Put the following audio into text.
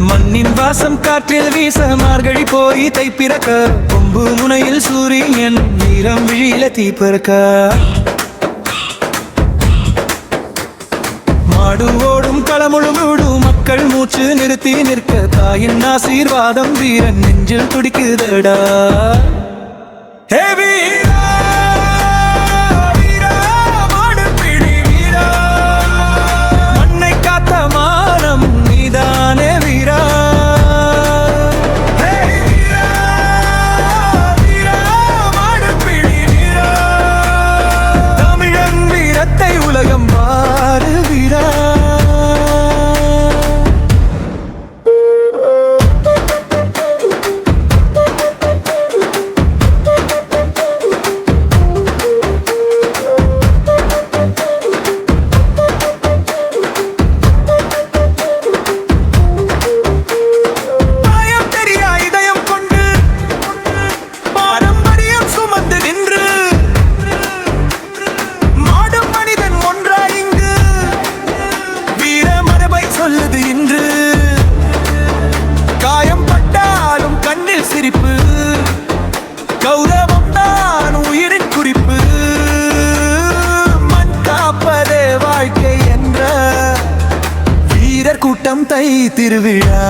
மண்ணின் வாசம் காற்றில் வீச மார்கழி போய் தை பிறக்க கொம்பு முனையில் சூரியன் வீரம் விழியில தீ பிறக்க மாடு ஓடும் களமுழுவிடும் மக்கள் மூச்சு நிறுத்தி நிற்க தாயின் ஆசீர்வாதம் வீரன் நெஞ்சில் துடிக்குதடா. கௌரவம் தான் உயிரின் குறிப்பு, மண் காப்பதே வாழ்க்கை என்ற வீரர் கூட்டம் தை திருவிழா.